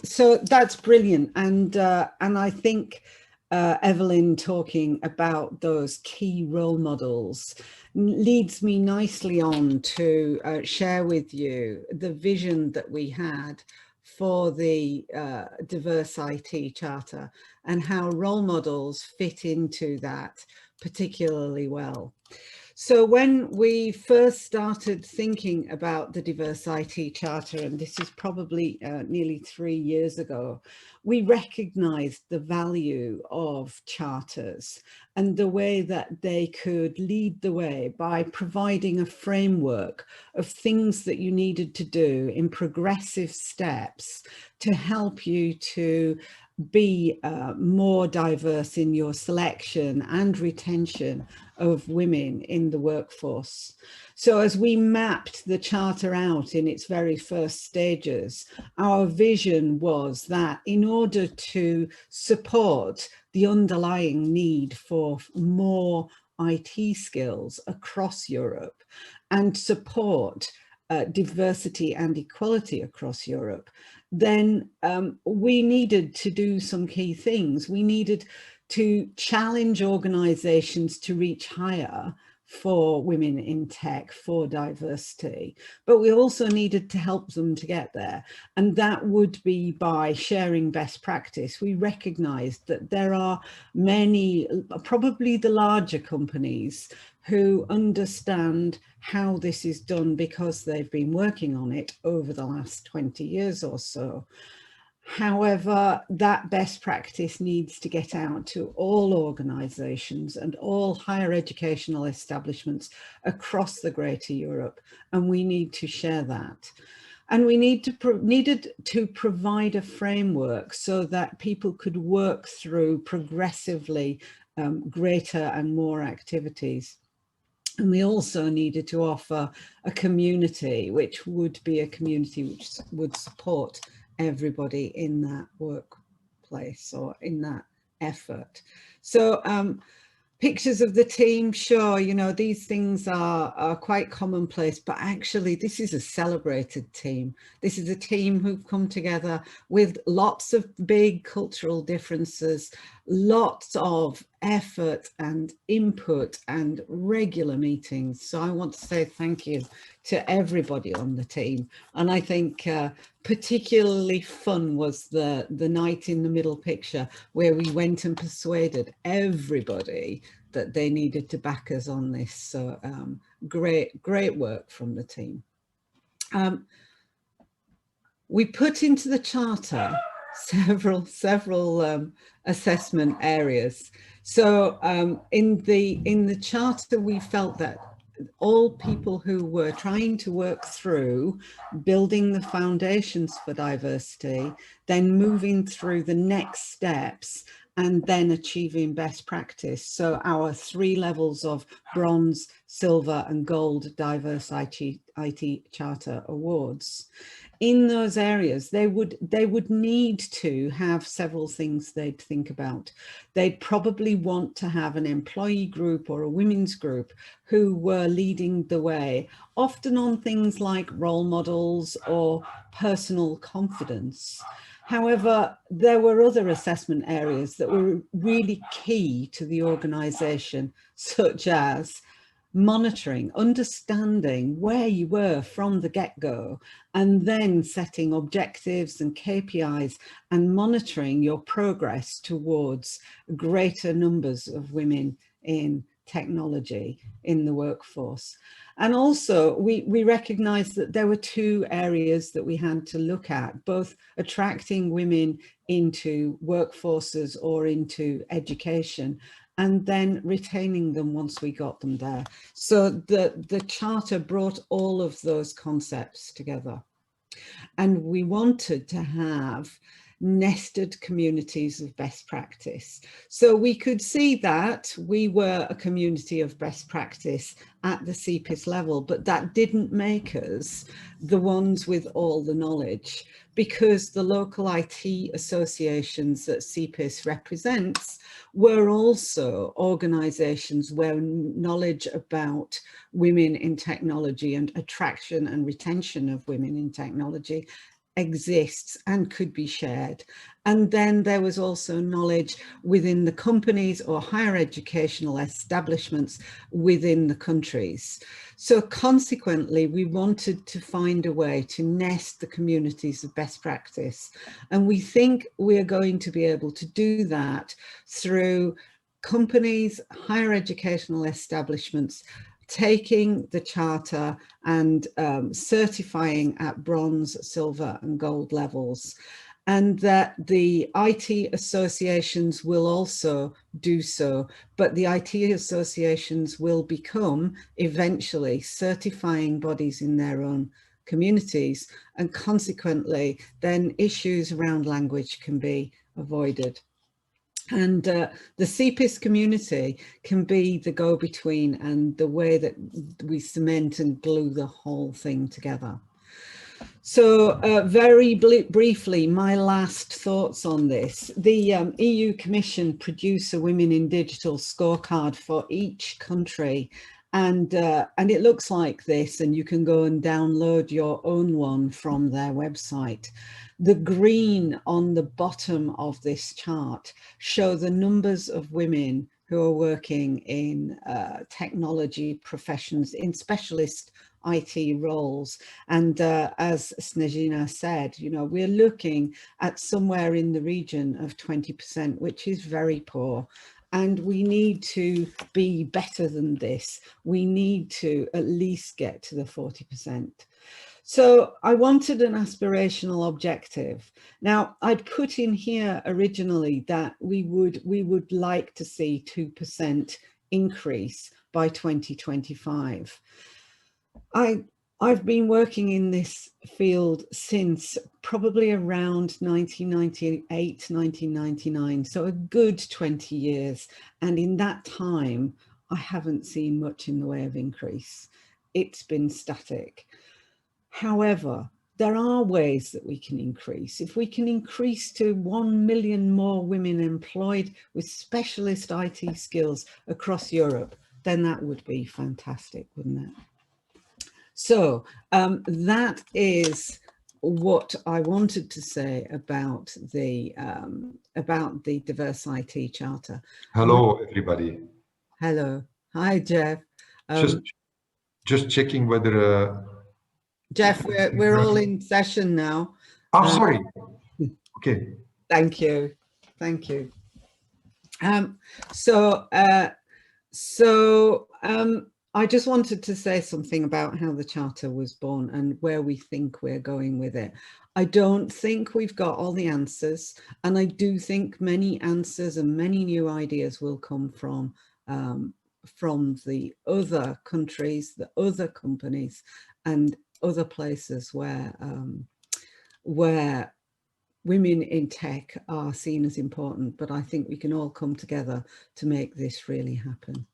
So that's brilliant, and I think Evelyn talking about those key role models leads me nicely on to share with you the vision that we had for the DiversIT Charter and how role models fit into that particularly well. So when we first started thinking about the DiversIT Charter, and this is probably nearly 3 years ago, we recognized the value of charters and the way that they could lead the way by providing a framework of things that you needed to do in progressive steps to help you to be more diverse in your selection and retention of women in the workforce. So as we mapped the charter out in its very first stages, our vision was that in order to support the underlying need for more IT skills across Europe and support diversity and equality across Europe, then we needed to do some key things. We needed to challenge organizations to reach higher for women in tech, for diversity, but we also needed to help them to get there. And that would be by sharing best practice. We recognized that there are many, probably the larger companies, who understand how this is done because they've been working on it over the last 20 years or so. However, that best practice needs to get out to all organisations and all higher educational establishments across the Greater Europe, and we need to share that. And we needed to provide a framework so that people could work through progressively greater and more activities. And we also needed to offer a community, which would be a community which would support everybody in that workplace or in that effort. So pictures of the team, sure, you know, these things are quite commonplace, but actually this is a celebrated team. This is a team who've come together with lots of big cultural differences, lots of effort and input and regular meetings. So I want to say thank you to everybody on the team. And I think particularly fun was the night in the middle picture where we went and persuaded everybody that they needed to back us on this. So great work from the team. We put into the charter several assessment areas. So in the charter, we felt that all people who were trying to work through building the foundations for diversity, then moving through the next steps, and then achieving best practice. So our 3 levels of bronze, silver and gold DiversIT Charter awards. In those areas, they would need to have several things they'd think about. They'd probably want to have an employee group or a women's group who were leading the way, often on things like role models or personal confidence. However, there were other assessment areas that were really key to the organisation, such as monitoring, understanding where you were from the get-go, and then setting objectives and KPIs and monitoring your progress towards greater numbers of women in technology in the workforce. And also we recognized that there were 2 areas that we had to look at, both attracting women into workforces or into education, and then retaining them once we got them there. So the charter brought all of those concepts together. And we wanted to have nested communities of best practice. So we could see that we were a community of best practice at the CEPIS level, but that didn't make us the ones with all the knowledge, because the local IT associations that CEPIS represents were also organisations where knowledge about women in technology and attraction and retention of women in technology exists and could be shared. And then there was also knowledge within the companies or higher educational establishments within the countries. So consequently, we wanted to find a way to nest the communities of best practice. And we think we're going to be able to do that through companies, higher educational establishments, taking the charter and certifying at bronze, silver and gold levels, and that the IT associations will also do so, but the IT associations will become eventually certifying bodies in their own communities, and consequently then issues around language can be avoided. And the CEPIS community can be the go-between and the way that we cement and glue the whole thing together. So very briefly, my last thoughts on this. The EU Commission produce a Women in Digital scorecard for each country. And it looks like this, and you can go and download your own one from their website. The green on the bottom of this chart show the numbers of women who are working in technology professions, in specialist IT roles. And as Snežina said, you know, we're looking at somewhere in the region of 20%, which is very poor. And we need to be better than this. We need to at least get to the 40%. So I wanted an aspirational objective. Now, I'd put in here originally that we would like to see 2% increase by 2025. I've been working in this field since probably around 1998, 1999, so a good 20 years. And in that time, I haven't seen much in the way of increase. It's been static. However, there are ways that we can increase. If we can increase to 1 million more women employed with specialist IT skills across Europe, then that would be fantastic, wouldn't it? So that is what I wanted to say about the DiversIT Charter. Hello, everybody. Hello. Hi, Jeff. Just checking whether... Jeff, we're all in session now. Oh, sorry. Okay. Thank you. Thank you. I just wanted to say something about how the Charter was born and where we think we're going with it. I don't think we've got all the answers, and I do think many answers and many new ideas will come from the other countries, the other companies, and other places where women in tech are seen as important. But I think we can all come together to make this really happen.